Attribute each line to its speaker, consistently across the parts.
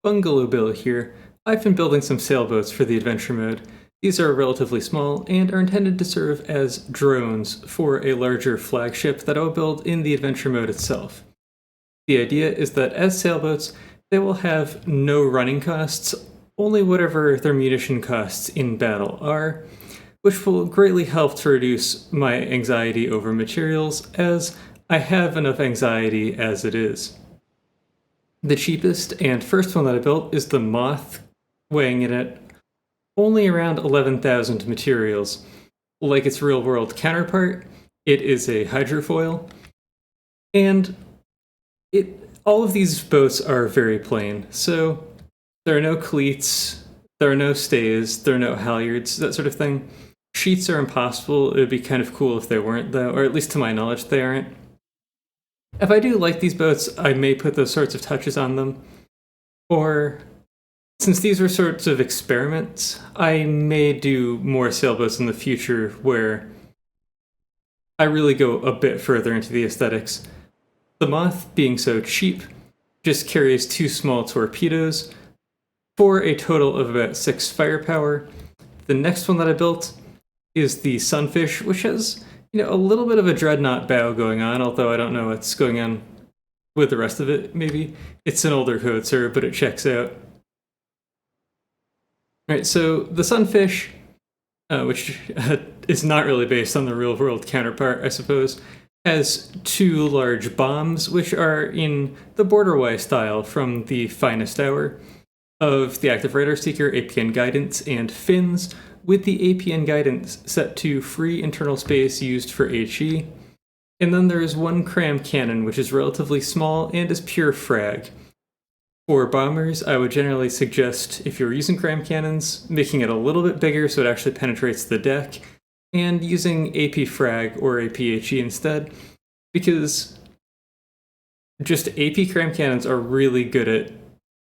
Speaker 1: Bungalow Bill here. I've been building some sailboats for the adventure mode. These are relatively small and are intended to serve as drones for a larger flagship that I'll build in the adventure mode itself. The idea is that as sailboats, they will have no running costs, only whatever their munition costs in battle are, which will greatly help to reduce my anxiety over materials, as I have enough anxiety as it is. The cheapest and first one that I built is the Moth, weighing in at only around 11,000 materials. Like its real-world counterpart, it is a hydrofoil, and all of these boats are very plain, so there are no cleats, there are no stays, there are no halyards, that sort of thing. Sheets are impossible. It would be kind of cool if they weren't, though, or at least to my knowledge they aren't. If I do like these boats, I may put those sorts of touches on them. Or, since these were sorts of experiments, I may do more sailboats in the future where I really go a bit further into the aesthetics. The Moth, being so cheap, just carries 2 small torpedoes for a total of about 6 firepower. The next one that I built is the Sunfish, which has a little bit of a dreadnought bow going on, although I don't know what's going on with the rest of it, maybe. It's an older code, sir, but it checks out. Alright, so the Sunfish, which is not really based on the real-world counterpart, I suppose, has 2 large bombs, which are in the Borderwise style from the finest hour of the Active Radar Seeker, APN Guidance, and fins, with the APN Guidance set to free internal space used for HE. And then there is 1 cram cannon, which is relatively small and is pure frag. For bombers, I would generally suggest, if you're using cram cannons, making it a little bit bigger so it actually penetrates the deck, and using AP frag or APHE instead, because just AP cram cannons are really good at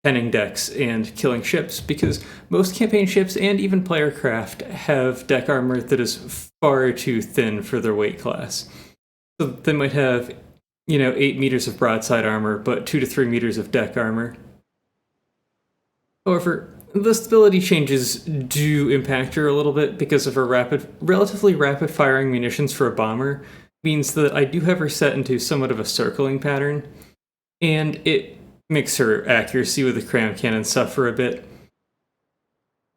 Speaker 1: penning decks and killing ships, because most campaign ships and even player craft have deck armor that is far too thin for their weight class. So they might have, 8 meters of broadside armor, but 2 to 3 meters of deck armor. However, the stability changes do impact her a little bit because of her relatively rapid firing munitions for a bomber, means that I do have her set into somewhat of a circling pattern, and it makes her accuracy with the cram cannon suffer a bit.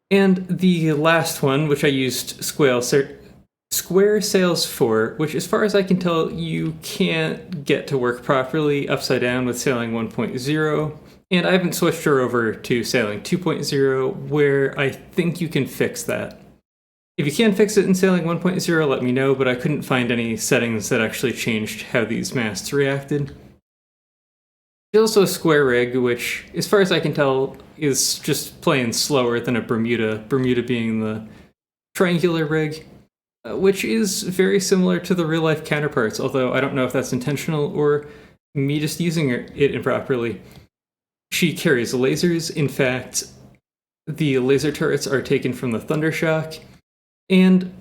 Speaker 1: And the last one, which I used square sails for, which as far as I can tell, you can't get to work properly upside down with sailing 1.0, and I haven't switched her over to sailing 2.0, where I think you can fix that. If you can fix it in sailing 1.0, let me know, but I couldn't find any settings that actually changed how these masts reacted. There's also a square rig, which, as far as I can tell, is just plain slower than a Bermuda, Bermuda being the triangular rig, which is very similar to the real-life counterparts, although I don't know if that's intentional or me just using it improperly. She carries lasers. In fact, the laser turrets are taken from the Thundershock, and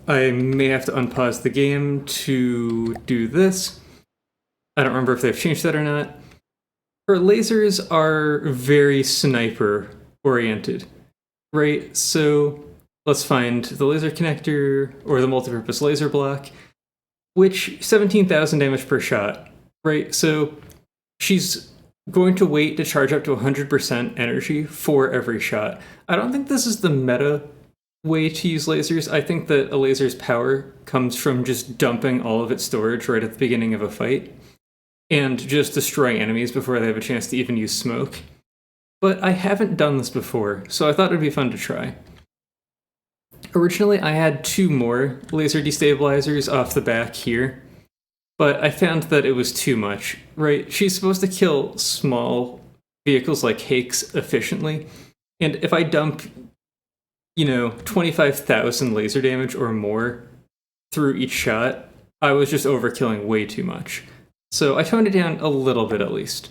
Speaker 1: I may have to unpause the game to do this. I don't remember if they've changed that or not. Her lasers are very sniper-oriented, right? So let's find the laser connector, or the multipurpose laser block, which 17,000 damage per shot, right? So she's going to wait to charge up to 100% energy for every shot. I don't think this is the meta way to use lasers. I think that a laser's power comes from just dumping all of its storage right at the beginning of a fight, and just destroying enemies before they have a chance to even use smoke. But I haven't done this before, so I thought it'd be fun to try. Originally, I had 2 more laser destabilizers off the back here, but I found that it was too much, right? She's supposed to kill small vehicles like Hakes efficiently, and if I dump, 25,000 laser damage or more through each shot, I was just overkilling way too much. So I toned it down a little bit at least.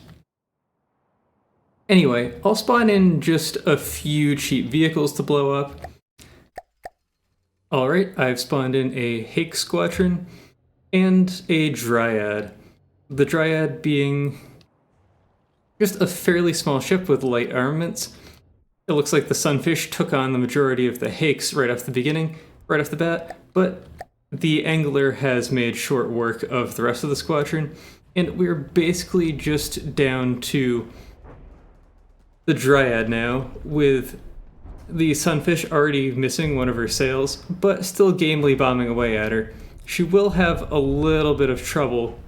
Speaker 1: Anyway, I'll spawn in just a few cheap vehicles to blow up. Alright, I've spawned in a Hake Squadron and a Dryad. The Dryad being just a fairly small ship with light armaments. It looks like the Sunfish took on the majority of the Hakes right off the bat, but the Angler has made short work of the rest of the squadron, and we're basically just down to the Dryad now, with the Sunfish already missing one of her sails, but still gamely bombing away at her. She will have a little bit of trouble.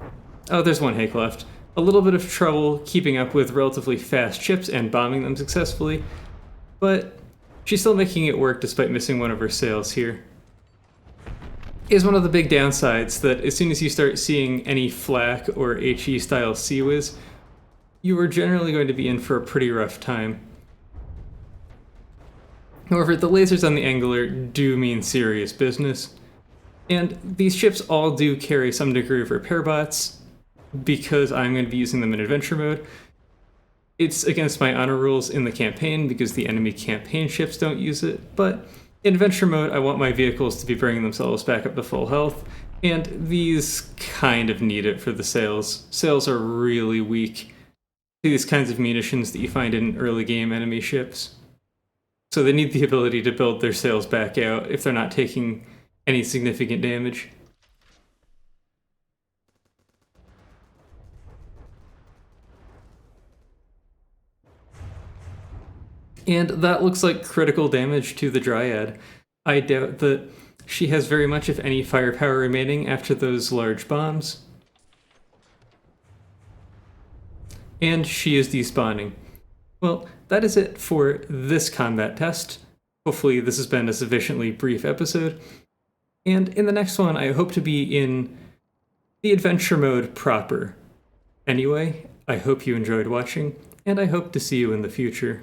Speaker 1: Oh, there's one Hake left. A little bit of trouble keeping up with relatively fast ships and bombing them successfully, but she's still making it work despite missing one of her sails here. Is one of the big downsides that as soon as you start seeing any flak or HE style Seawiz, you are generally going to be in for a pretty rough time. However, the lasers on the Angler do mean serious business, and these ships all do carry some degree of repair bots because I'm going to be using them in adventure mode. It's against my honor rules in the campaign because the enemy campaign ships don't use it, but in adventure mode I want my vehicles to be bringing themselves back up to full health, and these kind of need it for the sails. Sails are really weak to these kinds of munitions that you find in early game enemy ships. So they need the ability to build their sails back out if they're not taking any significant damage. And that looks like critical damage to the Dryad. I doubt that she has very much, if any, firepower remaining after those large bombs. And she is despawning. Well, that is it for this combat test. Hopefully this has been a sufficiently brief episode. And in the next one, I hope to be in the adventure mode proper. Anyway, I hope you enjoyed watching, and I hope to see you in the future.